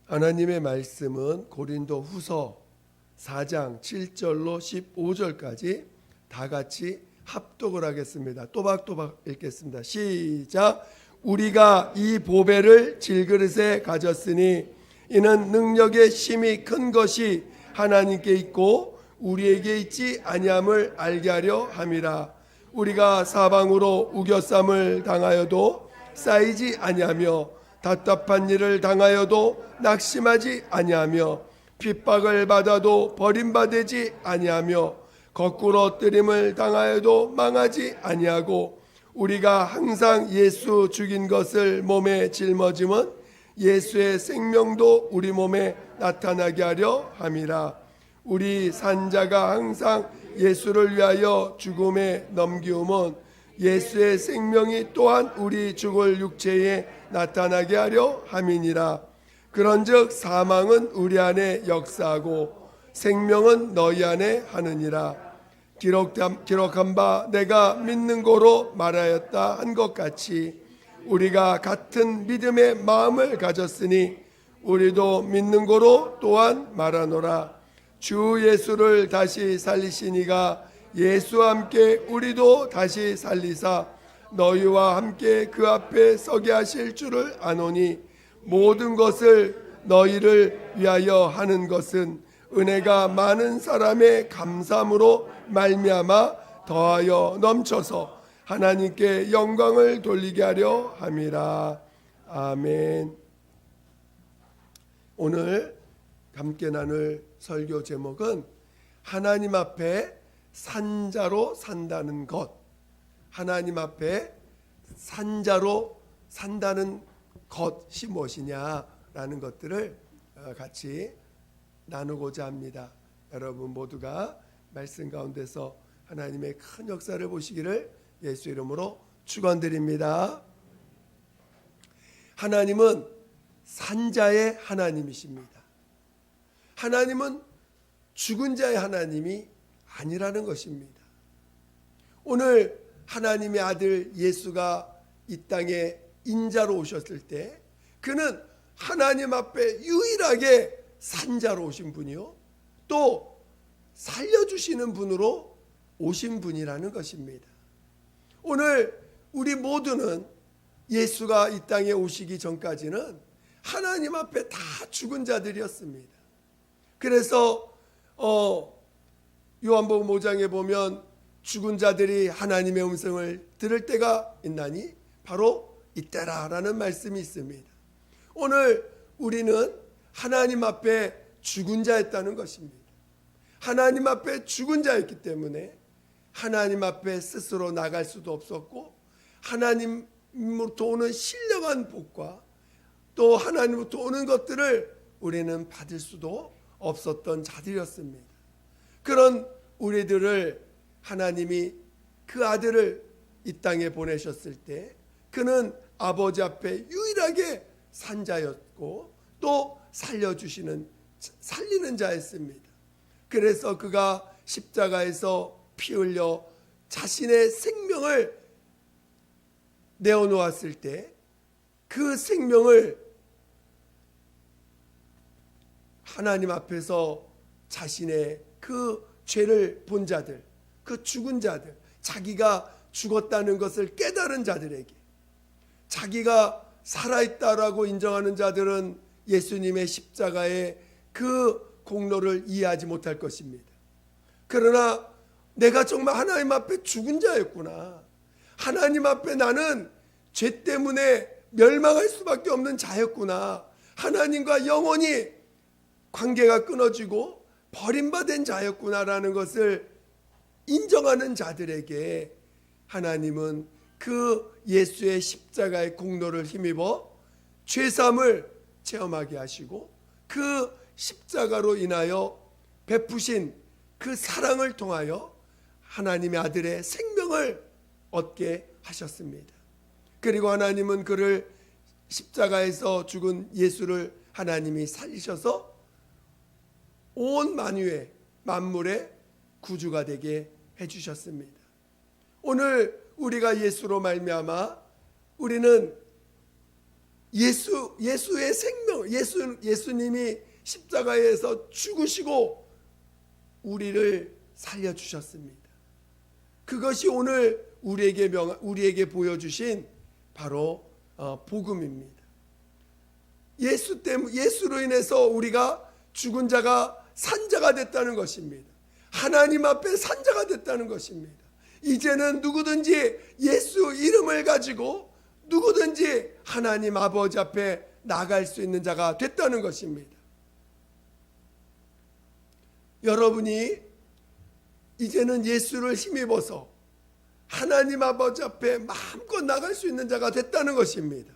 하나님의 말씀은 고린도 후서 4장 7절로 15절까지 다 같이 합독을 하겠습니다. 또박또박 읽겠습니다. 시작. 우리가 이 보배를 질그릇에 가졌으니 이는 능력의 힘이 큰 것이 하나님께 있고 우리에게 있지 아니함을 알게 하려 함이라. 우리가 사방으로 우겨쌈을 당하여도 쌓이지 아니하며 답답한 일을 당하여도 낙심하지 아니하며 핍박을 받아도 버림받지 아니하며 거꾸로 뜨림을 당하여도 망하지 아니하고 우리가 항상 예수 죽인 것을 몸에 짊어짐은 예수의 생명도 우리 몸에 나타나게 하려 함이라. 우리 산자가 항상 예수를 위하여 죽음에 넘기움은 예수의 생명이 또한 우리 죽을 육체에 나타나게 하려 함이니라. 그런즉 사망은 우리 안에 역사하고 생명은 너희 안에 하느니라. 기록한 바 내가 믿는 고로 말하였다 한 것 같이 우리가 같은 믿음의 마음을 가졌으니 우리도 믿는 고로 또한 말하노라. 주 예수를 다시 살리시니가 예수와 함께 우리도 다시 살리사 너희와 함께 그 앞에 서게 하실 줄을 아노니 모든 것을 너희를 위하여 하는 것은 은혜가 많은 사람의 감사함으로 말미암아 더하여 넘쳐서 하나님께 영광을 돌리게 하려 함이라. 아멘. 오늘 함께 나눌 설교 제목은 하나님 앞에 산자로 산다는 것. 하나님 앞에 산자로 산다는 것이 무엇이냐라는 것들을 같이 나누고자 합니다. 여러분 모두가 말씀 가운데서 하나님의 큰 역사를 보시기를 예수 이름으로 축원드립니다. 하나님은 산자의 하나님이십니다. 하나님은 죽은 자의 하나님이 아니라는 것입니다. 오늘 하나님의 아들 예수가 이 땅에 인자로 오셨을 때 그는 하나님 앞에 유일하게 산자로 오신 분이요 또 살려주시는 분으로 오신 분이라는 것입니다. 오늘 우리 모두는 예수가 이 땅에 오시기 전까지는 하나님 앞에 다 죽은 자들이었습니다. 그래서 요한복음 5장에 보면 죽은 자들이 하나님의 음성을 들을 때가 있나니 바로 이때라라는 말씀이 있습니다. 오늘 우리는 하나님 앞에 죽은 자였다는 것입니다. 하나님 앞에 죽은 자였기 때문에 하나님 앞에 스스로 나갈 수도 없었고 하나님으로부터 오는 신령한 복과 또 하나님으로부터 오는 것들을 우리는 받을 수도 없었던 자들이었습니다. 그런 우리들을 하나님이 그 아들을 이 땅에 보내셨을 때 그는 아버지 앞에 유일하게 산자였고 또 살리는 자였습니다. 그래서 그가 십자가에서 피 흘려 자신의 생명을 내어놓았을 때 그 생명을 하나님 앞에서 자신의 그 죄를 본 자들, 그 죽은 자들, 자기가 죽었다는 것을 깨달은 자들에게, 자기가 살아있다라고 인정하는 자들은 예수님의 십자가의 그 공로를 이해하지 못할 것입니다. 그러나 내가 정말 하나님 앞에 죽은 자였구나. 하나님 앞에 나는 죄 때문에 멸망할 수밖에 없는 자였구나. 하나님과 영원히 관계가 끊어지고 버림받은 자였구나라는 것을 인정하는 자들에게 하나님은 그 예수의 십자가의 공로를 힘입어 죄사함을 체험하게 하시고 그 십자가로 인하여 베푸신 그 사랑을 통하여 하나님의 아들의 생명을 얻게 하셨습니다. 그리고 하나님은 그를 십자가에서 죽은 예수를 하나님이 살리셔서 온 만물의 구주가 되게 해주셨습니다. 오늘 우리가 예수로 말미암아 우리는 예수의 생명, 예수님이 십자가에서 죽으시고 우리를 살려주셨습니다. 그것이 오늘 우리에게 보여주신 바로 복음입니다. 예수로 인해서 우리가 죽은 자가 산자가 됐다는 것입니다. 하나님 앞에 산자가 됐다는 것입니다. 이제는 누구든지 예수 이름을 가지고 누구든지 하나님 아버지 앞에 나갈 수 있는 자가 됐다는 것입니다. 여러분이 이제는 예수를 힘입어서 하나님 아버지 앞에 마음껏 나갈 수 있는 자가 됐다는 것입니다.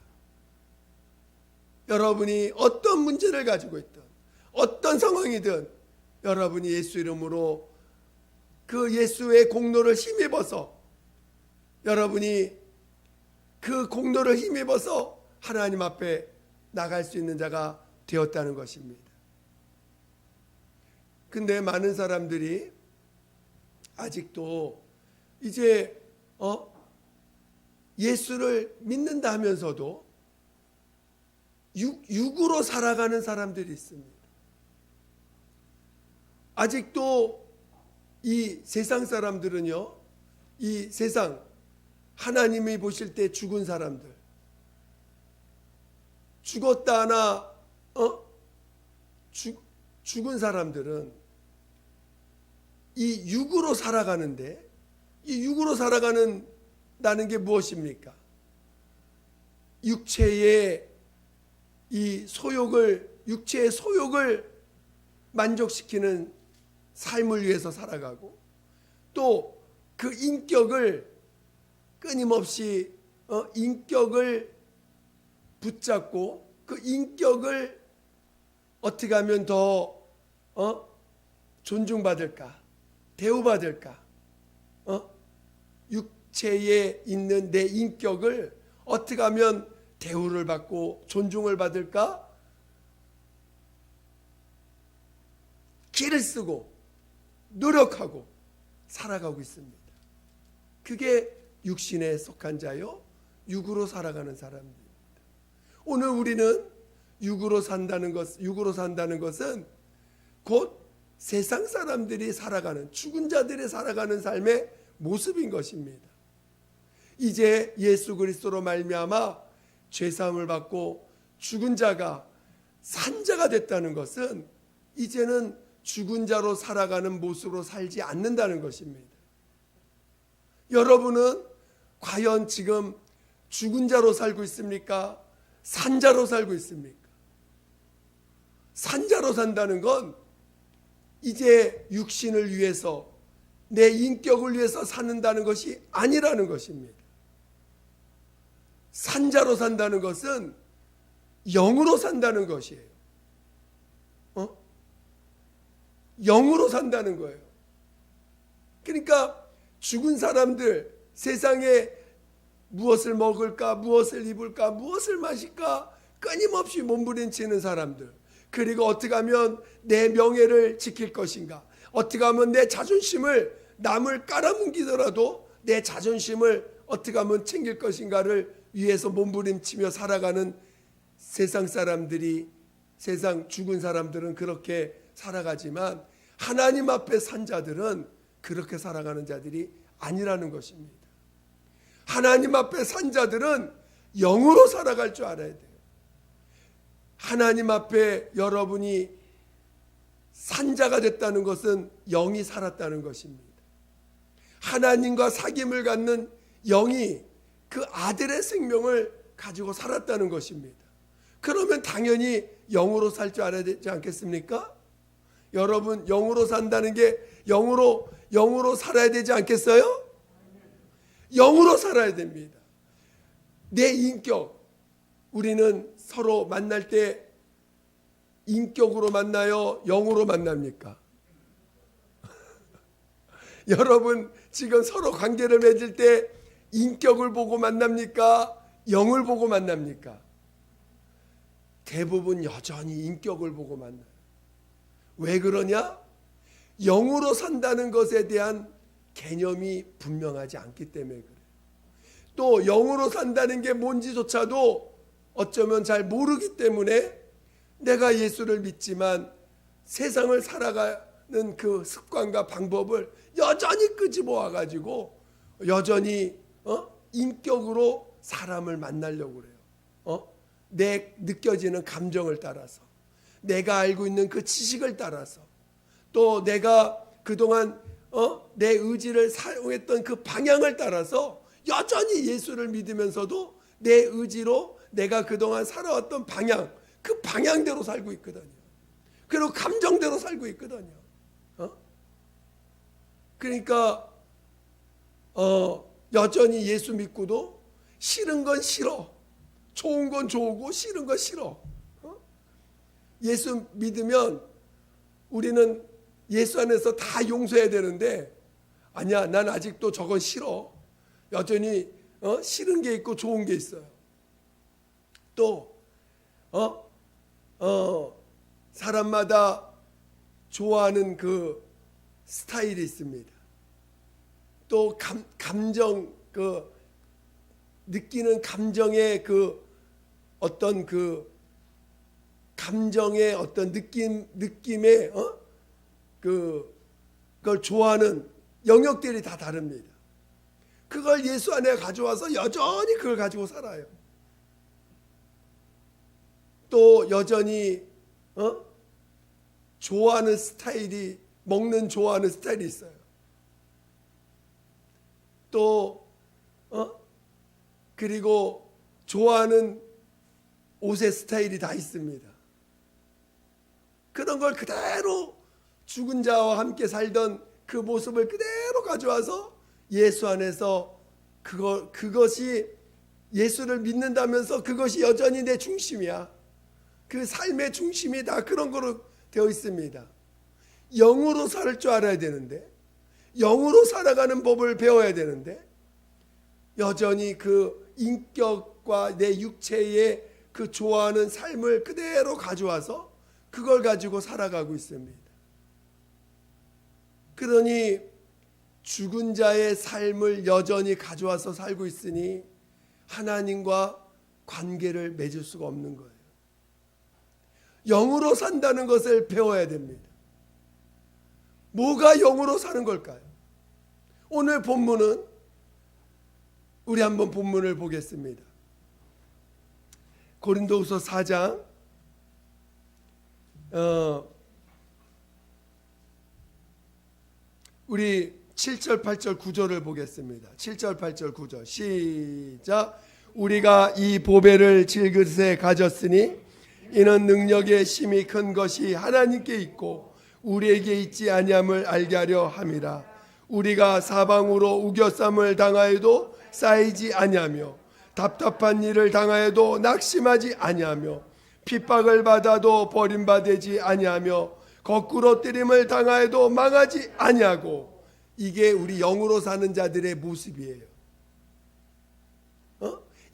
여러분이 어떤 문제를 가지고 있든 어떤 상황이든 여러분이 예수 이름으로 그 예수의 공로를 힘입어서 여러분이 그 공로를 힘입어서 하나님 앞에 나갈 수 있는 자가 되었다는 것입니다. 근데 많은 사람들이 아직도 이제 예수를 믿는다 하면서도 육으로 살아가는 사람들이 있습니다. 아직도 이 세상 사람들은요, 이 세상 하나님이 보실 때 죽은 사람들, 죽었다 하나 죽은 사람들은 이 육으로 살아가는데, 이 육으로 살아가는다는 게 무엇입니까? 육체의 소욕을 만족시키는 삶을 위해서 살아가고, 또 그 인격을 끊임없이 인격을 붙잡고 그 인격을 어떻게 하면 더 존중받을까, 대우받을까, 육체에 있는 내 인격을 어떻게 하면 대우를 받고 존중을 받을까, 기를 쓰고 노력하고 살아가고 있습니다. 그게 육신에 속한 자요, 육으로 살아가는 사람들입니다. 오늘 우리는 육으로 산다는 것은 곧 세상 사람들이 살아가는, 죽은 자들이 살아가는 삶의 모습인 것입니다. 이제 예수 그리스도로 말미암아 죄 사함을 받고 죽은 자가 산 자가 됐다는 것은 이제는 죽은 자로 살아가는 모습으로 살지 않는다는 것입니다. 여러분은 과연 지금 죽은 자로 살고 있습니까? 산 자로 살고 있습니까? 산 자로 산다는 건 이제 육신을 위해서, 내 인격을 위해서 사는다는 것이 아니라는 것입니다. 산 자로 산다는 것은 영으로 산다는 것이에요. 영으로 산다는 거예요. 그러니까 죽은 사람들, 세상에 무엇을 먹을까, 무엇을 입을까, 무엇을 마실까 끊임없이 몸부림치는 사람들, 그리고 어떻게 하면 내 명예를 지킬 것인가, 어떻게 하면 내 자존심을, 남을 깔아뭉기더라도 내 자존심을 어떻게 하면 챙길 것인가를 위해서 몸부림치며 살아가는 세상 사람들이, 세상 죽은 사람들은 그렇게 살아가지만 하나님 앞에 산 자들은 그렇게 살아가는 자들이 아니라는 것입니다. 하나님 앞에 산 자들은 영으로 살아갈 줄 알아야 돼요. 하나님 앞에 여러분이 산 자가 됐다는 것은 영이 살았다는 것입니다. 하나님과 사귐을 갖는 영이 그 아들의 생명을 가지고 살았다는 것입니다. 그러면 당연히 영으로 살 줄 알아야 되지 않겠습니까? 여러분, 영으로 산다는 게 영으로 살아야 되지 않겠어요? 영으로 살아야 됩니다. 내 인격, 우리는 서로 만날 때 인격으로 만나요? 영으로 만납니까? 여러분, 지금 서로 관계를 맺을 때 인격을 보고 만납니까? 영을 보고 만납니까? 대부분 여전히 인격을 보고 만나요. 왜 그러냐? 영으로 산다는 것에 대한 개념이 분명하지 않기 때문에 그래요. 또 영으로 산다는 게 뭔지조차도 어쩌면 잘 모르기 때문에 내가 예수를 믿지만 세상을 살아가는 그 습관과 방법을 여전히 끄집어 와가지고 여전히 인격으로 사람을 만나려고 그래요. 내 느껴지는 감정을 따라서, 내가 알고 있는 그 지식을 따라서, 또 내가 그동안 내 의지를 사용했던 그 방향을 따라서 여전히 예수를 믿으면서도 내 의지로 내가 그동안 살아왔던 방향, 그 방향대로 살고 있거든요. 그리고 감정대로 살고 있거든요. 그러니까 여전히 예수 믿고도 싫은 건 싫어, 좋은 건 좋고 싫은 건 싫어. 예수 믿으면 우리는 예수 안에서 다 용서해야 되는데, 아니야, 난 아직도 저건 싫어. 여전히 싫은 게 있고 좋은 게 있어요. 또 사람마다 좋아하는 그 스타일이 있습니다. 또 감정, 그 느끼는 감정의 그 어떤 그 감정의 어떤 느낌의 그걸 좋아하는 영역들이 다 다릅니다. 그걸 예수 안에 가져와서 여전히 그걸 가지고 살아요. 또 여전히 좋아하는 스타일이, 좋아하는 스타일이 있어요. 또 그리고 좋아하는 옷의 스타일이 다 있습니다. 그런 걸 그대로 죽은 자와 함께 살던 그 모습을 그대로 가져와서 예수 안에서 그것이 예수를 믿는다면서 그것이 여전히 내 중심이야. 그 삶의 중심이 다 그런 거로 되어 있습니다. 영으로 살 줄 알아야 되는데, 영으로 살아가는 법을 배워야 되는데, 여전히 그 인격과 내 육체의 그 좋아하는 삶을 그대로 가져와서 그걸 가지고 살아가고 있습니다. 그러니 죽은 자의 삶을 여전히 가져와서 살고 있으니 하나님과 관계를 맺을 수가 없는 거예요. 영으로 산다는 것을 배워야 됩니다. 뭐가 영으로 사는 걸까요? 오늘 본문은, 우리 한번 본문을 보겠습니다. 고린도후서 4장 우리 7절, 8절, 9절을 보겠습니다. 7절, 8절, 9절 시작. 우리가 이 보배를 질그릇에 가졌으니 이는 능력의 심히 큰 것이 하나님께 있고 우리에게 있지 아니함을 알게 하려 함이라. 우리가 사방으로 우겨쌈을 당하여도 쌓이지 아니하며 답답한 일을 당하여도 낙심하지 아니하며 핍박을 받아도 버림받지 아니하며 거꾸로 뜨림을 당하여도 망하지 아니하고. 이게 우리 영으로 사는 자들의 모습이에요.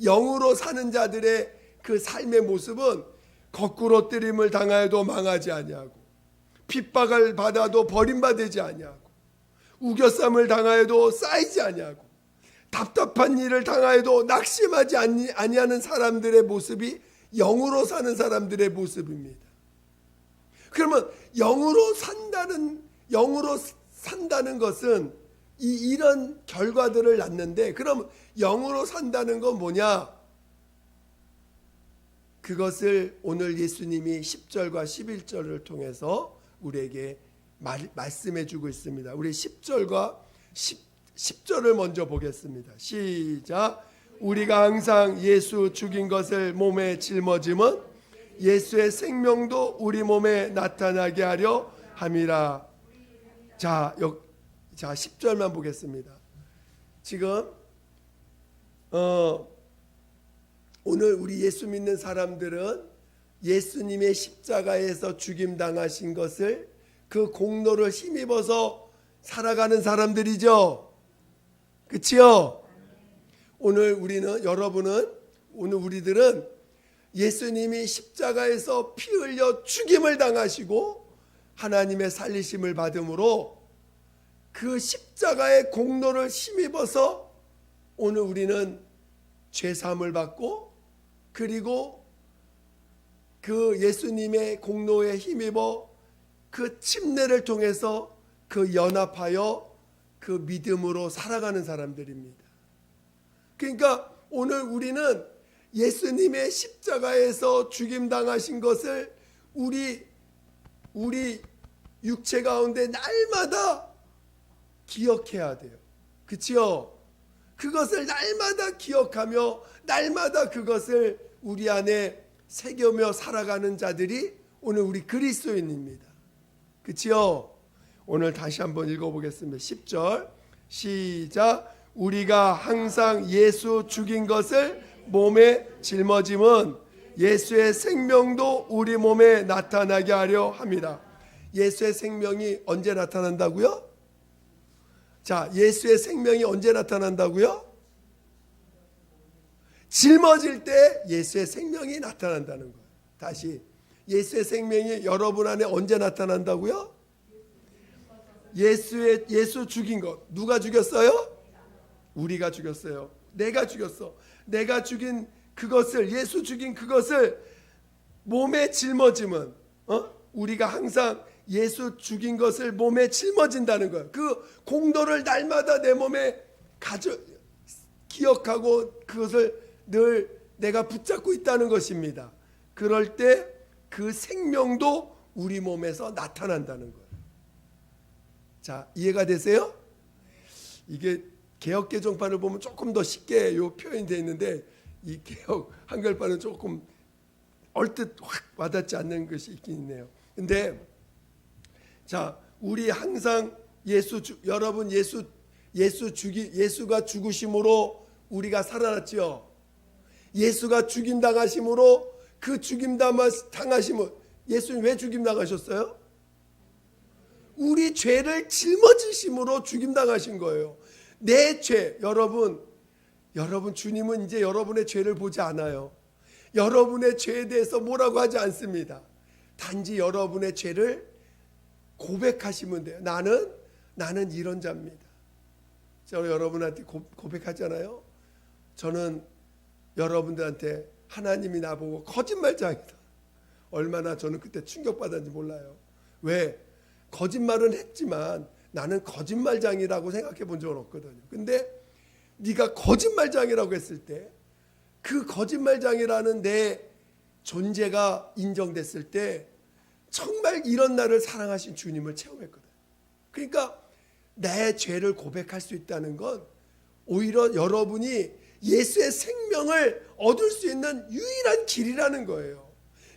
영으로 사는 자들의 그 삶의 모습은 거꾸로 뜨림을 당하여도 망하지 아니하고 핍박을 받아도 버림받지 아니하고 우겨쌈을 당하여도 쌓이지 아니하고 답답한 일을 당하여도 낙심하지 아니하는 사람들의 모습이 영으로 사는 사람들의 모습입니다. 그러면 영으로 산다는 것은 이런 결과들을 낳는데, 그럼 영으로 산다는 건 뭐냐? 그것을 오늘 예수님이 10절과 11절을 통해서 우리에게 말씀해 주고 있습니다. 우리 10절과 10절을 먼저 보겠습니다. 시작. 우리가 항상 예수 죽인 것을 몸에 짊어짐은 예수의 생명도 우리 몸에 나타나게 하려 함이라. 자 10절만 보겠습니다. 지금 오늘 우리 예수 믿는 사람들은 예수님의 십자가에서 죽임 당하신 것을, 그 공로를 힘입어서 살아가는 사람들이죠. 그렇지요? 오늘 우리들은 예수님이 십자가에서 피 흘려 죽임을 당하시고 하나님의 살리심을 받음으로 그 십자가의 공로를 힘입어서 오늘 우리는 죄 사함을 받고 그리고 그 예수님의 공로에 힘입어 그 침례를 통해서 그 연합하여 그 믿음으로 살아가는 사람들입니다. 그러니까 오늘 우리는 예수님의 십자가에서 죽임당하신 것을 우리 육체 가운데 날마다 기억해야 돼요. 그렇죠? 그것을 날마다 기억하며 날마다 그것을 우리 안에 새겨며 살아가는 자들이 오늘 우리 그리스도인입니다. 그렇죠? 오늘 다시 한번 읽어보겠습니다. 10절 시작. 우리가 항상 예수 죽인 것을 몸에 짊어짐은 예수의 생명도 우리 몸에 나타나게 하려 합니다. 예수의 생명이 언제 나타난다고요? 자, 예수의 생명이 언제 나타난다고요? 짊어질 때 예수의 생명이 나타난다는 거예요. 다시, 예수의 생명이 여러분 안에 언제 나타난다고요? 예수 죽인 것. 누가 죽였어요? 우리가 죽였어요. 내가 죽였어. 내가 죽인 그것을, 예수 죽인 그것을 몸에 짊어짐은 우리가 항상 예수 죽인 것을 몸에 짊어진다는 거예요. 그 공로를 날마다 내 몸에 기억하고 그것을 늘 내가 붙잡고 있다는 것입니다. 그럴 때 그 생명도 우리 몸에서 나타난다는 거예요. 자, 이해가 되세요? 이게 개역 개정판을 보면 조금 더 쉽게 요 표현이 되어 있는데 이 개역 한글판은 조금 얼뜻 확 와닿지 않는 것이 있긴 있네요. 근데 자, 우리 항상 여러분 예수가 죽으심으로 우리가 살아났죠. 예수가 죽임 당하심으로 그 죽임 당하심을 예수님 왜 죽임 당하셨어요? 우리 죄를 짊어지심으로 죽임 당하신 거예요. 내 죄, 여러분 주님은 이제 여러분의 죄를 보지 않아요. 여러분의 죄에 대해서 뭐라고 하지 않습니다. 단지 여러분의 죄를 고백하시면 돼요. 나는 이런 자입니다. 저는 여러분한테 고백하잖아요. 저는 여러분들한테 하나님이 나보고 거짓말장이다. 얼마나 저는 그때 충격받았는지 몰라요. 왜? 거짓말은 했지만 나는 거짓말장이라고 생각해 본 적은 없거든요. 근데 네가 거짓말장이라고 했을 때 그 거짓말장이라는 내 존재가 인정됐을 때 정말 이런 나를 사랑하신 주님을 체험했거든. 그러니까 내 죄를 고백할 수 있다는 건 오히려 여러분이 예수의 생명을 얻을 수 있는 유일한 길이라는 거예요.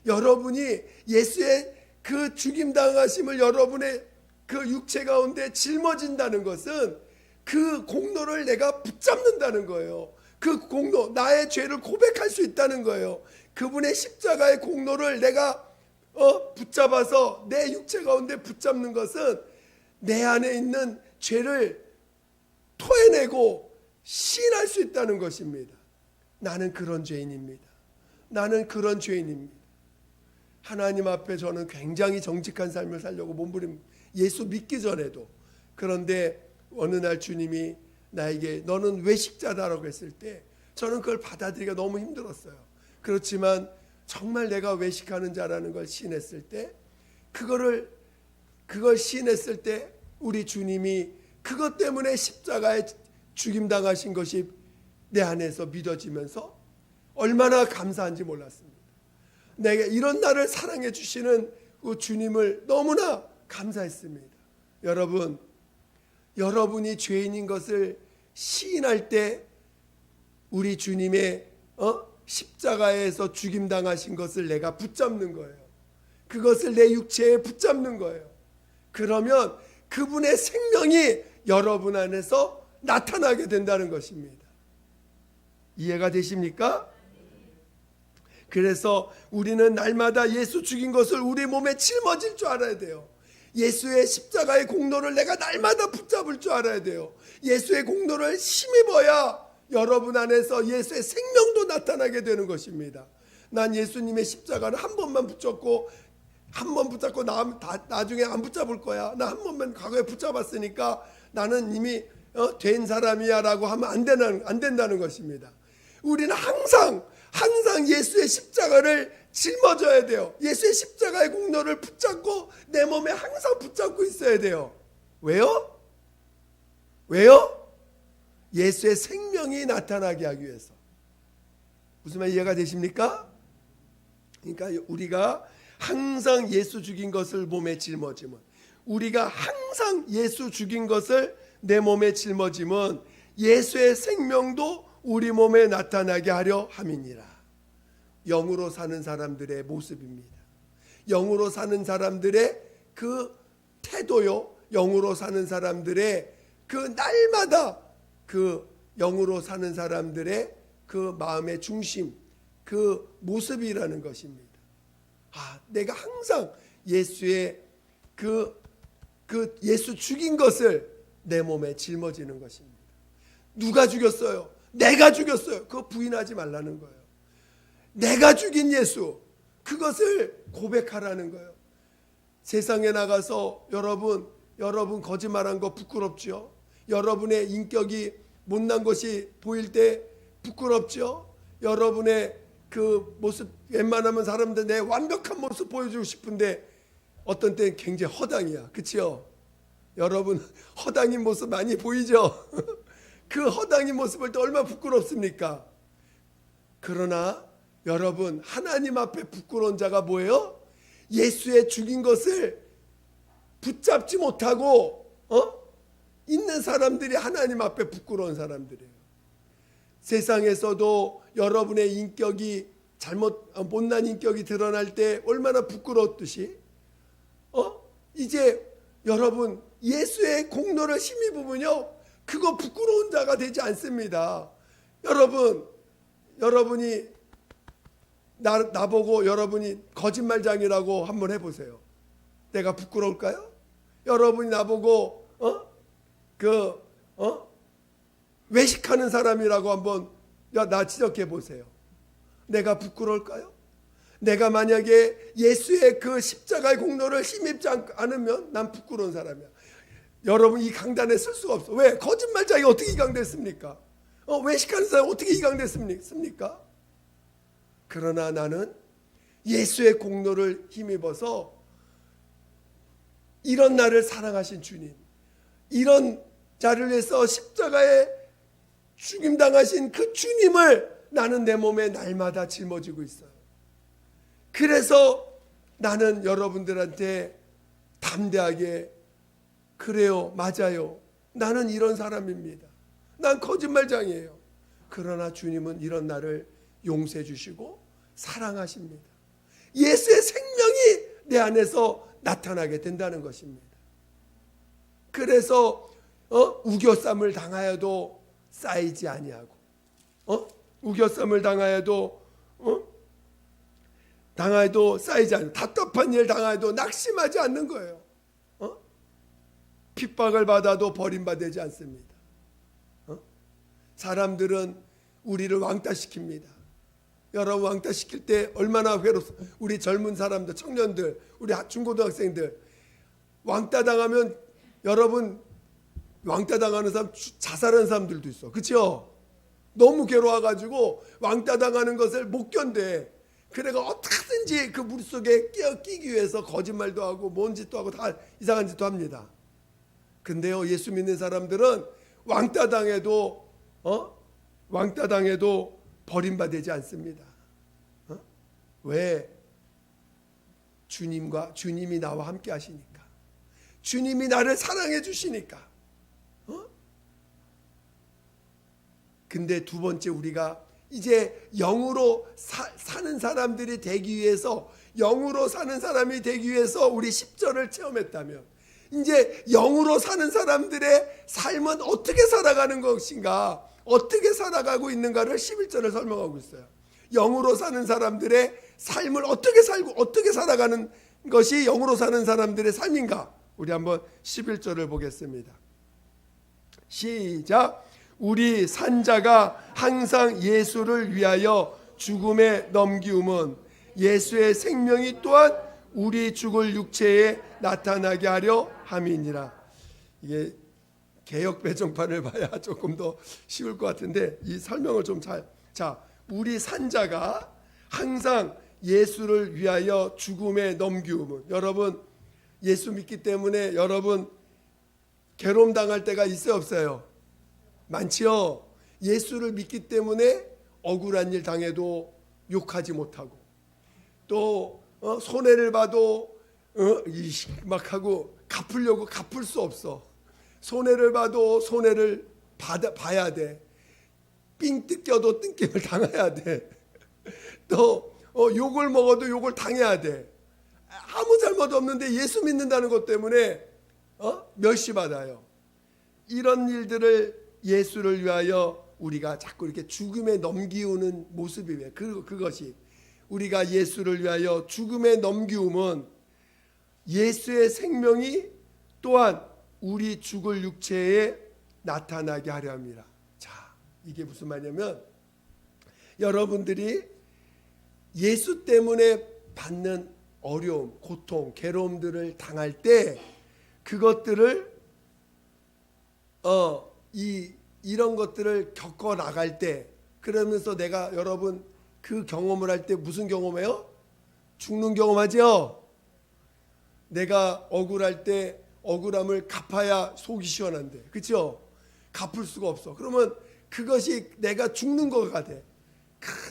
여러분이 예수의 그 죽임당하심을 여러분의 그 육체 가운데 짊어진다는 것은 그 공로를 내가 붙잡는다는 거예요. 그 공로, 나의 죄를 고백할 수 있다는 거예요. 그분의 십자가의 공로를 내가 붙잡아서 내 육체 가운데 붙잡는 것은 내 안에 있는 죄를 토해내고 시인할 수 있다는 것입니다. 나는 그런 죄인입니다. 나는 그런 죄인입니다. 하나님 앞에 저는 굉장히 정직한 삶을 살려고 몸부림 예수 믿기 전에도. 그런데 어느 날 주님이 나에게 너는 외식자다라고 했을 때 저는 그걸 받아들이기가 너무 힘들었어요. 그렇지만 정말 내가 외식하는 자라는 걸 시인했을 때 그걸 시인했을 때 우리 주님이 그것 때문에 십자가에 죽임당하신 것이 내 안에서 믿어지면서 얼마나 감사한지 몰랐습니다. 내게 이런 나를 사랑해 주시는 그 주님을 너무나 감사했습니다. 여러분이 죄인인 것을 시인할 때 우리 주님의 십자가에서 죽임당하신 것을 내가 붙잡는 거예요. 그것을 내 육체에 붙잡는 거예요. 그러면 그분의 생명이 여러분 안에서 나타나게 된다는 것입니다. 이해가 되십니까? 그래서 우리는 날마다 예수 죽인 것을 우리 몸에 짊어질 줄 알아야 돼요. 예수의 십자가의 공로를 내가 날마다 붙잡을 줄 알아야 돼요. 예수의 공로를 힘입어야 여러분 안에서 예수의 생명도 나타나게 되는 것입니다. 난 예수님의 십자가를 한 번만 붙잡고 나중에 안 붙잡을 거야. 나 한 번만 과거에 붙잡았으니까 나는 이미 된 사람이야 라고 하면 안 된다는 것입니다. 우리는 항상 항상 예수의 십자가를 짊어져야 돼요. 예수의 십자가의 공로를 붙잡고 내 몸에 항상 붙잡고 있어야 돼요. 왜요? 왜요? 예수의 생명이 나타나게 하기 위해서. 무슨 말 이해가 되십니까? 그러니까 우리가 항상 예수 죽인 것을 몸에 짊어지면, 우리가 항상 예수 죽인 것을 내 몸에 짊어지면 예수의 생명도 우리 몸에 나타나게 하려 함이니라. 영으로 사는 사람들의 모습입니다. 영으로 사는 사람들의 그 태도요, 영으로 사는 사람들의 그 날마다 그 영으로 사는 사람들의 그 마음의 중심, 그 모습이라는 것입니다. 내가 항상 예수의 그 예수 죽인 것을 내 몸에 짊어지는 것입니다. 누가 죽였어요? 내가 죽였어요. 그거 부인하지 말라는 거예요. 내가 죽인 예수, 그것을 고백하라는 거예요. 세상에 나가서 여러분 거짓말한 거 부끄럽죠? 여러분의 인격이 못난 것이 보일 때 부끄럽죠? 여러분의 그 모습, 웬만하면 사람들 내 완벽한 모습 보여주고 싶은데 어떤 때는 굉장히 허당이야. 그렇죠? 여러분 허당인 모습 많이 보이죠? 그 허당인 모습 볼 때 얼마나 부끄럽습니까? 그러나 여러분, 하나님 앞에 부끄러운 자가 뭐예요? 예수의 죽인 것을 붙잡지 못하고 있는 사람들이 하나님 앞에 부끄러운 사람들이에요. 세상에서도 여러분의 인격이 못난 인격이 드러날 때 얼마나 부끄러웠듯이 이제 여러분 예수의 공로를 힘입으면요, 그거 부끄러운 자가 되지 않습니다. 여러분이 나보고 여러분이 거짓말장이라고 한번 해보세요. 내가 부끄러울까요? 여러분이 나보고 외식하는 사람이라고 한번 나 지적해 보세요. 내가 부끄러울까요? 내가 만약에 예수의 그 십자가의 공로를 힘입지 않으면 난 부끄러운 사람이야. 여러분 이 강단에 쓸 수가 없어. 왜? 거짓말장이 어떻게 이강됐습니까? 외식하는 사람이 어떻게 이강됐습니까? 그러나 나는 예수의 공로를 힘입어서 이런 나를 사랑하신 주님, 이런 자를 위해서 십자가에 죽임당하신 그 주님을 나는 내 몸에 날마다 짊어지고 있어요. 그래서 나는 여러분들한테 담대하게, 그래요, 맞아요, 나는 이런 사람입니다, 난 거짓말장이에요. 그러나 주님은 이런 나를 용서해 주시고 사랑하십니다. 예수의 생명이 내 안에서 나타나게 된다는 것입니다. 그래서 우겨쌈을 당하여도 쌓이지 아니하고, 우겨쌈을 당하여도 쌓이지 않는, 답답한 일 당하여도 낙심하지 않는 거예요. 핍박을 받아도 버림받지 않습니다. 사람들은 우리를 왕따시킵니다. 여러분 왕따시킬 때 얼마나 괴롭습. 우리 젊은 사람들, 청년들, 우리 중고등학생들 왕따당하면, 여러분 왕따당하는 사람 자살하는 사람들도 있어. 그렇죠? 너무 괴로워가지고 왕따당하는 것을 못 견뎌. 그래가 어떻게든지 그 물속에 끼기 위해서 거짓말도 하고 뭔 짓도 하고 다 이상한 짓도 합니다. 근데요, 예수 믿는 사람들은 왕따당해도 버림받지 않습니다. 왜? 주님이 나와 함께 하시니까, 주님이 나를 사랑해 주시니까. 근데 두 번째, 우리가 이제 영으로 사는 사람들이 되기 위해서, 영으로 사는 사람이 되기 위해서 우리 10절을 체험했다면, 이제 영으로 사는 사람들의 삶은 어떻게 살아가는 것인가, 어떻게 살아가고 있는가를 11절을 설명하고 있어요. 영으로 사는 사람들의 삶을 어떻게 살고 어떻게 살아가는 것이 영으로 사는 사람들의 삶인가, 우리 한번 11절을 보겠습니다. 시작. 우리 산자가 항상 예수를 위하여 죽음에 넘기움은 예수의 생명이 또한 우리 죽을 육체에 나타나게 하려 함이니라. 이게 개역 배정판을 봐야 조금 더 쉬울 것 같은데 이 설명을 좀 자, 우리 산자가 항상 예수를 위하여 죽음에 넘기움은, 여러분 예수 믿기 때문에 여러분 괴로움 당할 때가 있어요 없어요? 많지요. 예수를 믿기 때문에 억울한 일 당해도 욕하지 못하고, 또 손해를 봐도 막 하고 갚으려고 갚을 수 없어. 손해를 봐도 손해를 봐야 돼. 삥 뜯겨도 뜯김을 당해야 돼. 또 욕을 먹어도 욕을 당해야 돼. 아무 잘못 없는데 예수 믿는다는 것 때문에 멸시받아요. 이런 일들을 예수를 위하여 우리가 자꾸 이렇게 죽음에 넘기우는 모습이에요. 그것이 우리가 예수를 위하여 죽음에 넘기움은 예수의 생명이 또한 우리 죽을 육체에 나타나게 하려 합니다. 자, 이게 무슨 말이냐면, 여러분들이 예수 때문에 받는 어려움, 고통, 괴로움들을 당할 때 그것들을 이런 것들을 겪어 나갈 때, 그러면서 내가 여러분 그 경험을 할 때 무슨 경험해요? 죽는 경험하죠. 내가 억울할 때 억울함을 갚아야 속이 시원한데, 그렇죠? 갚을 수가 없어. 그러면 그것이 내가 죽는 거가 돼.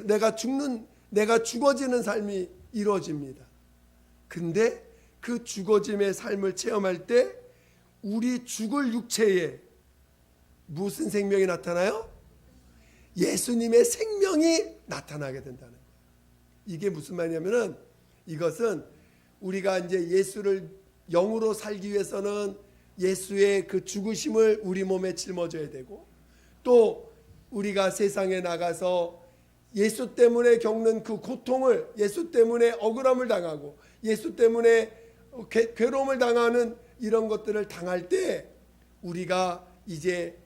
내가 죽어지는 삶이 이루어집니다. 근데 그 죽어짐의 삶을 체험할 때 우리 죽을 육체에 무슨 생명이 나타나요? 예수님의 생명이 나타나게 된다는 거예요. 이게 무슨 말이냐면은, 이것은 우리가 이제 예수를 영으로 살기 위해서는 예수의 그 죽으심을 우리 몸에 짊어져야 되고, 또 우리가 세상에 나가서 예수 때문에 겪는 그 고통을, 예수 때문에 억울함을 당하고 예수 때문에 괴로움을 당하는 이런 것들을 당할 때, 우리가 이제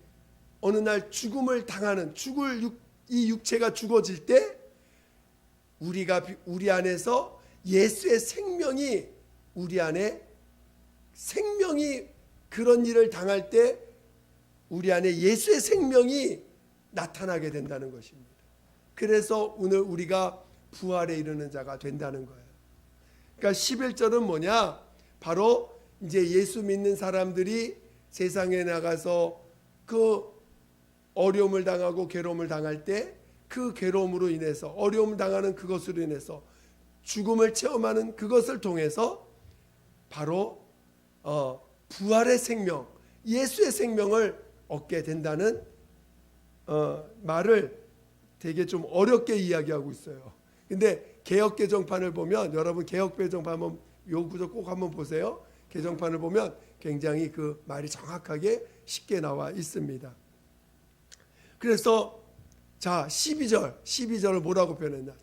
어느 날 죽음을 당하는, 이 육체가 죽어질 때 우리 안에서 예수의 생명이, 우리 안에 생명이, 그런 일을 당할 때 우리 안에 예수의 생명이 나타나게 된다는 것입니다. 그래서 오늘 우리가 부활에 이르는 자가 된다는 거예요. 그러니까 11절은 뭐냐? 바로 이제 예수 믿는 사람들이 세상에 나가서 그 어려움을 당하고 괴로움을 당할 때, 그 괴로움으로 인해서, 어려움을 당하는 그것으로 인해서 죽음을 체험하는 그것을 통해서 바로 부활의 생명, 예수의 생명을 얻게 된다는 말을 되게 좀 어렵게 이야기하고 있어요. 근데 개역개정판을 보면, 여러분 개역개정판 한번, 요 구절 꼭 한번 보세요. 개정판을 보면 굉장히 그 말이 정확하게 쉽게 나와 있습니다. 그래서 자 12절을 뭐라고 표현했나?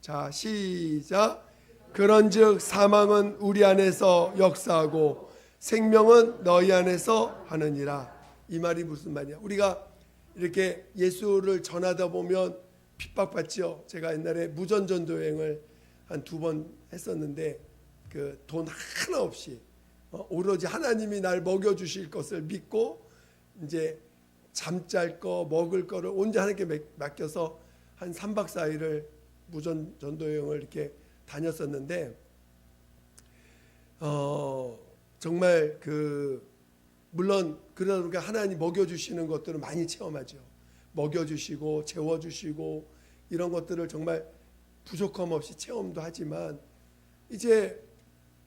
자 시작. 그런즉 사망은 우리 안에서 역사하고 생명은 너희 안에서 하느니라. 이 말이 무슨 말이야? 우리가 이렇게 예수를 전하다 보면 핍박받지요. 제가 옛날에 무전전도 여행을 한 2번 했었는데, 그 돈 하나 없이 오로지 하나님이 날 먹여주실 것을 믿고 이제 잠잘 거 먹을 거를 온전히 하나님께 맡겨서 한 3박 4일을 무전전도 여행을 이렇게 다녔었는데, 정말 물론 그러니까 하나님 먹여주시는 것들을 많이 체험하죠. 먹여주시고 채워주시고 이런 것들을 정말 부족함 없이 체험도 하지만, 이제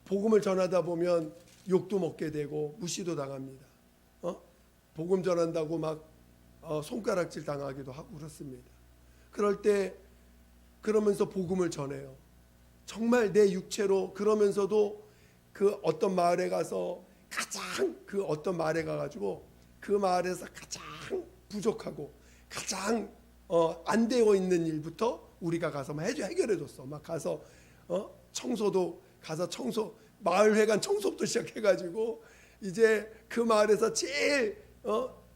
복음을 전하다 보면 욕도 먹게 되고 무시도 당합니다. 복음 전한다고 막 손가락질 당하기도 하고 그렇습니다. 그럴 때 그러면서 복음을 전해요. 정말 내 육체로, 그러면서도 그 어떤 마을에 가서 그 어떤 마을에 가가지고 그 마을에서 가장 부족하고 가장 안 되어 있는 일부터 우리가 가서 막 해결해줬어. 막 가서 청소도 가서 마을회관 청소부터 시작해가지고 이제 그 마을에서 제일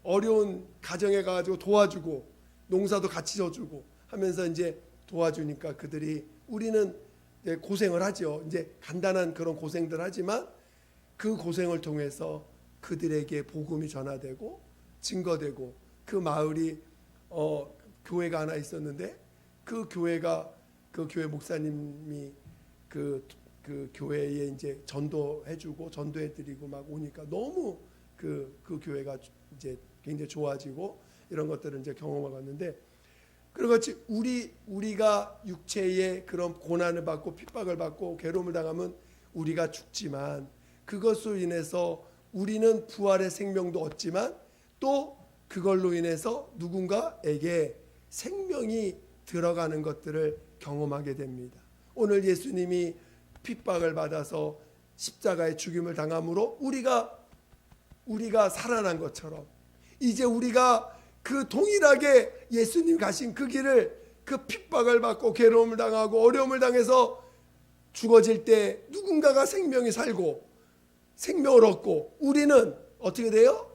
어려운 가정에 가가지고 도와주고 농사도 같이 져주고 하면서 이제 도와주니까 그들이, 우리는 고생을 하죠. 이제 간단한 그런 고생들 하지만 그 고생을 통해서 그들에게 복음이 전화되고 증거되고, 그 마을이 교회가 하나 있었는데 그 교회 목사님이 그 교회에 이제 전도해주고 전도해드리고 막 오니까 너무 그 교회가 이제 굉장히 좋아지고 이런 것들을 이제 경험하고 왔는데, 그런 같이 우리가 육체의 그런 고난을 받고 핍박을 받고 괴로움을 당하면 우리가 죽지만, 그것으로 인해서 우리는 부활의 생명도 얻지만 또 그걸로 인해서 누군가에게 생명이 들어가는 것들을 경험하게 됩니다. 오늘 예수님이 핍박을 받아서 십자가의 죽임을 당함으로 우리가 살아난 것처럼, 이제 우리가 그 동일하게 예수님 가신 그 길을, 그 핍박을 받고 괴로움을 당하고 어려움을 당해서 죽어질 때 누군가가 생명이 살고 생명을 얻고, 우리는 어떻게 돼요?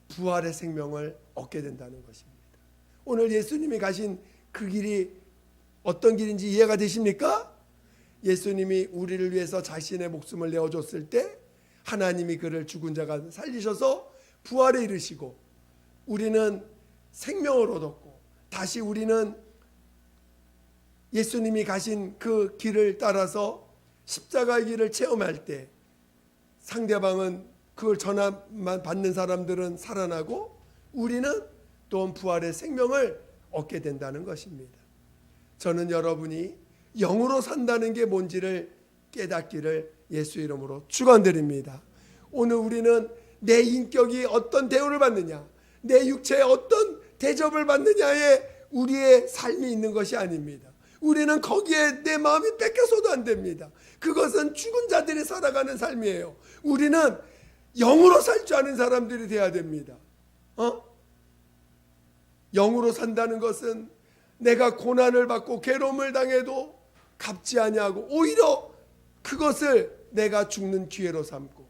부활의 생명을 얻게 된다는 것입니다. 오늘 예수님이 가신 그 길이 어떤 길인지 이해가 되십니까? 예수님이 우리를 위해서 자신의 목숨을 내어줬을 때 하나님이 그를 죽은 자가 살리셔서 부활에 이르시고, 우리는 생명을 얻었고, 다시 우리는 예수님이 가신 그 길을 따라서 십자가의 길을 체험할 때 상대방은, 그걸 전함만 받는 사람들은 살아나고 우리는 또한 부활의 생명을 얻게 된다는 것입니다. 저는 여러분이 영으로 산다는 게 뭔지를 깨닫기를 예수 이름으로 축원드립니다. 오늘 우리는 내 인격이 어떤 대우를 받느냐, 내 육체에 어떤 대접을 받느냐에 우리의 삶이 있는 것이 아닙니다. 우리는 거기에 내 마음이 뺏겨서도 안 됩니다. 그것은 죽은 자들이 살아가는 삶이에요. 우리는 영으로 살 줄 아는 사람들이 돼야 됩니다. 영으로 산다는 것은 내가 고난을 받고 괴로움을 당해도 갚지 아니하고 오히려 그것을 내가 죽는 기회로 삼고,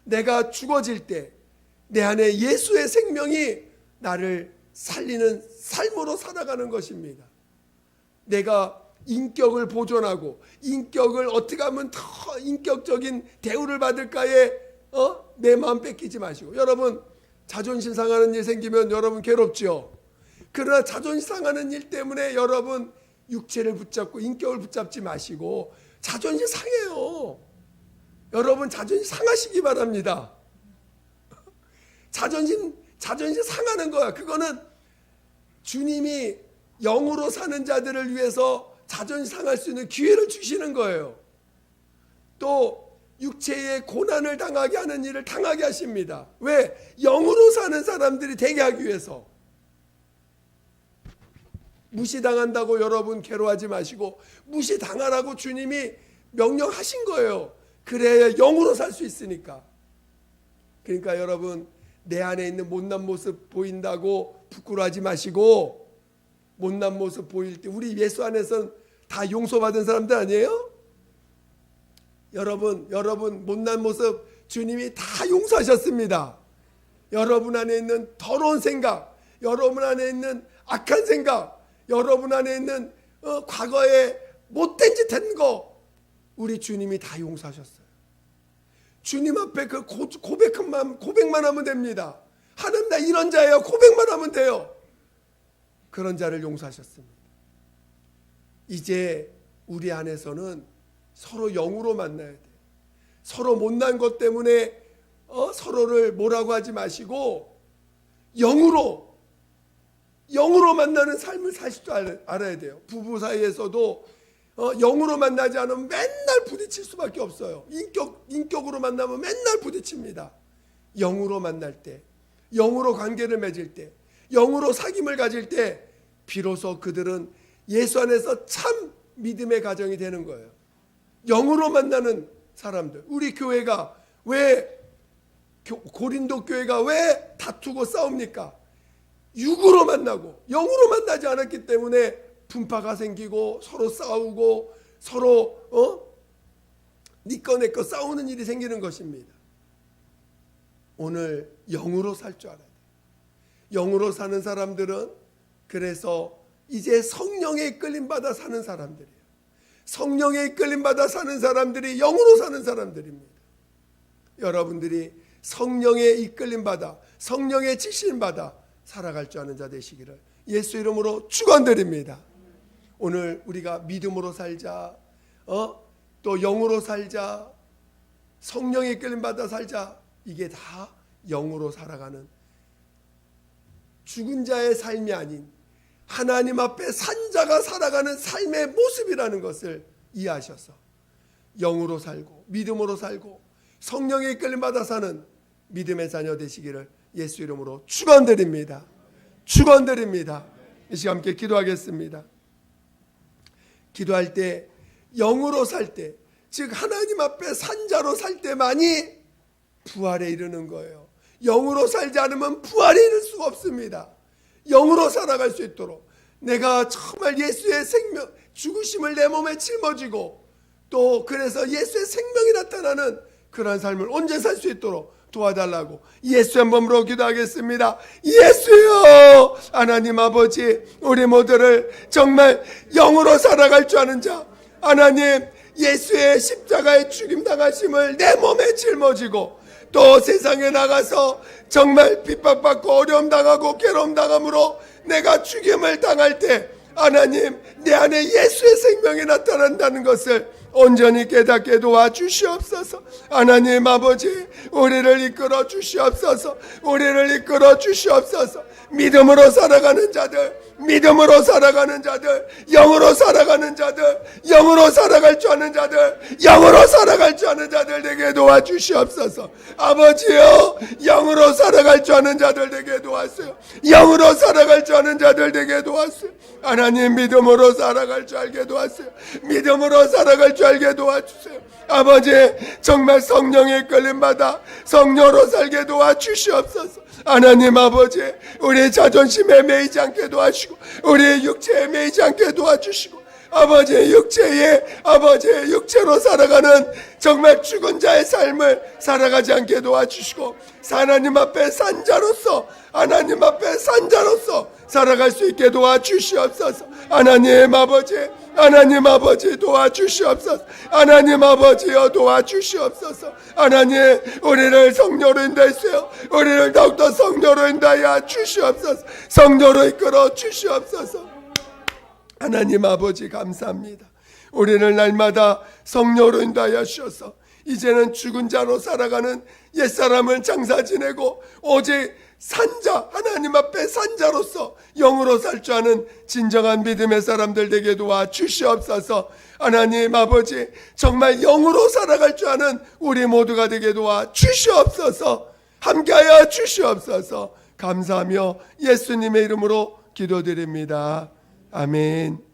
내가 죽어질 때 내 안에 예수의 생명이 나를 살리는 삶으로 살아가는 것입니다. 내가 인격을 보존하고 인격을 어떻게 하면 더 인격적인 대우를 받을까에 내 마음 뺏기지 마시고. 여러분, 자존심 상하는 일 생기면 여러분 괴롭죠. 그러나 자존심 상하는 일 때문에 여러분 육체를 붙잡고 인격을 붙잡지 마시고. 자존심 상해요. 여러분 자존심 상하시기 바랍니다. 자존심 상하는 거야. 그거는 주님이 영으로 사는 자들을 위해서 자존심 상할 수 있는 기회를 주시는 거예요. 또 육체의 고난을 당하게 하는 일을 당하게 하십니다. 왜? 영으로 사는 사람들이 되게 하기 위해서. 무시당한다고 여러분 괴로워하지 마시고, 무시당하라고 주님이 명령하신 거예요. 그래야 영으로 살 수 있으니까. 그러니까 여러분, 내 안에 있는 못난 모습 보인다고 부끄러워하지 마시고, 못난 모습 보일 때, 우리 예수 안에서는 다 용서받은 사람들 아니에요? 여러분 못난 모습 주님이 다 용서하셨습니다. 여러분 안에 있는 더러운 생각, 여러분 안에 있는 악한 생각, 여러분 안에 있는 과거에 못된 짓 한 거 우리 주님이 다 용서하셨어요. 주님 앞에 그 고백만 하면 됩니다. 하나님, 나 이런 자예요. 고백만 하면 돼요. 그런 자를 용서하셨습니다. 이제 우리 안에서는 서로 영으로 만나야 돼. 서로 못난 것 때문에 서로를 뭐라고 하지 마시고 영으로 만나는 삶을 사실 줄 알아야 돼요. 부부 사이에서도 영으로 만나지 않으면 맨날 부딪힐 수밖에 없어요. 인격으로 만나면 맨날 부딪힙니다. 영으로 만날 때, 영으로 관계를 맺을 때, 영으로 사귐을 가질 때 비로소 그들은 예수 안에서 참 믿음의 가정이 되는 거예요. 영으로 만나는 사람들. 우리 교회가 왜, 고린도 교회가 왜 다투고 싸웁니까? 육으로 만나고 영으로 만나지 않았기 때문에 분파가 생기고 서로 싸우고 서로 네 거 내 거 싸우는 일이 생기는 것입니다. 오늘 영으로 살 줄 알아야 돼요. 영으로 사는 사람들은 그래서 이제 성령에 이끌림 받아 사는 사람들이에요. 성령에 이끌림 받아 사는 사람들이 영으로 사는 사람들입니다. 여러분들이 성령에 이끌림 받아, 성령에 지심 받아 살아갈 줄 아는 자 되시기를 예수 이름으로 축원드립니다. 오늘 우리가 믿음으로 살자, 또 영으로 살자, 성령의 이끌림 받아 살자, 이게 다 영으로 살아가는 죽은 자의 삶이 아닌 하나님 앞에 산 자가 살아가는 삶의 모습이라는 것을 이해하셔서 영으로 살고 믿음으로 살고 성령의 이끌림 받아 사는 믿음의 자녀 되시기를 예수 이름으로 축원드립니다. 축원드립니다. 이 시간 함께 기도하겠습니다. 기도할 때 영으로 살 때, 즉 하나님 앞에 산자로 살 때만이 부활에 이르는 거예요. 영으로 살지 않으면 부활에 이를 수가 없습니다. 영으로 살아갈 수 있도록 내가 정말 예수의 생명, 죽으심을 내 몸에 짊어지고 또 그래서 예수의 생명이 나타나는 그런 삶을 언제 살 수 있도록 도와달라고 예수 한 번으로 기도하겠습니다. 예수여, 하나님 아버지, 우리 모두를 정말 영으로 살아갈 줄 아는 자, 하나님 예수의 십자가의 죽임 당하심을 내 몸에 짊어지고 또 세상에 나가서 정말 핍박받고 어려움 당하고 괴로움 당함으로 내가 죽임을 당할 때 하나님 내 안에 예수의 생명이 나타난다는 것을 온전히 깨닫게 도와주시옵소서. 하나님 아버지, 우리를 이끌어 주시옵소서. 우리를 이끌어 주시옵소서. 믿음으로 살아가는 자들, 믿음으로 살아가는 자들, 영으로 살아가는 자들, 영으로 살아갈 줄 아는 자들, 영으로 살아갈 줄 아는 자들 되게 도와주시옵소서. 아버지여, 영으로 살아갈 줄 아는 자들 되게 도와주세요. 영으로 살아갈 줄 아는 자들 되게 도와주세요. 하나님 믿음으로 살아갈 줄 알게 도와주세요. 믿음으로 살아갈 줄 알게 도와주세요. 아버지, 정말 성령의 이끌림받아 성령으로 살게 도와주시옵소서. 하나님 아버지, 우리의 자존심에 매이지 않게 도와주시고 우리의 육체에 매이지 않게 도와주시고 아버지의 육체로 살아가는 정말 죽은 자의 삶을 살아가지 않게 도와주시고 하나님 앞에 산자로서 하나님 앞에 산자로서 살아갈 수 있게 도와주시옵소서. 하나님 아버지 도와주시옵소서. 하나님 아버지여 도와주시옵소서. 하나님, 우리를 성령으로 인도하세요. 우리를 더욱더 성령으로 인도하여 주시옵소서. 성령으로 이끌어 주시옵소서. 하나님 아버지 감사합니다. 우리를 날마다 성령으로 인도하여 주셔서 이제는 죽은 자로 살아가는 옛사람을 장사 지내고 오직 산자, 하나님 앞에 산자로서 영으로 살 줄 아는 진정한 믿음의 사람들 되게 도와주시옵소서. 하나님 아버지, 정말 영으로 살아갈 줄 아는 우리 모두가 되게 도와주시옵소서. 함께하여 주시옵소서. 감사하며 예수님의 이름으로 기도드립니다. 아멘.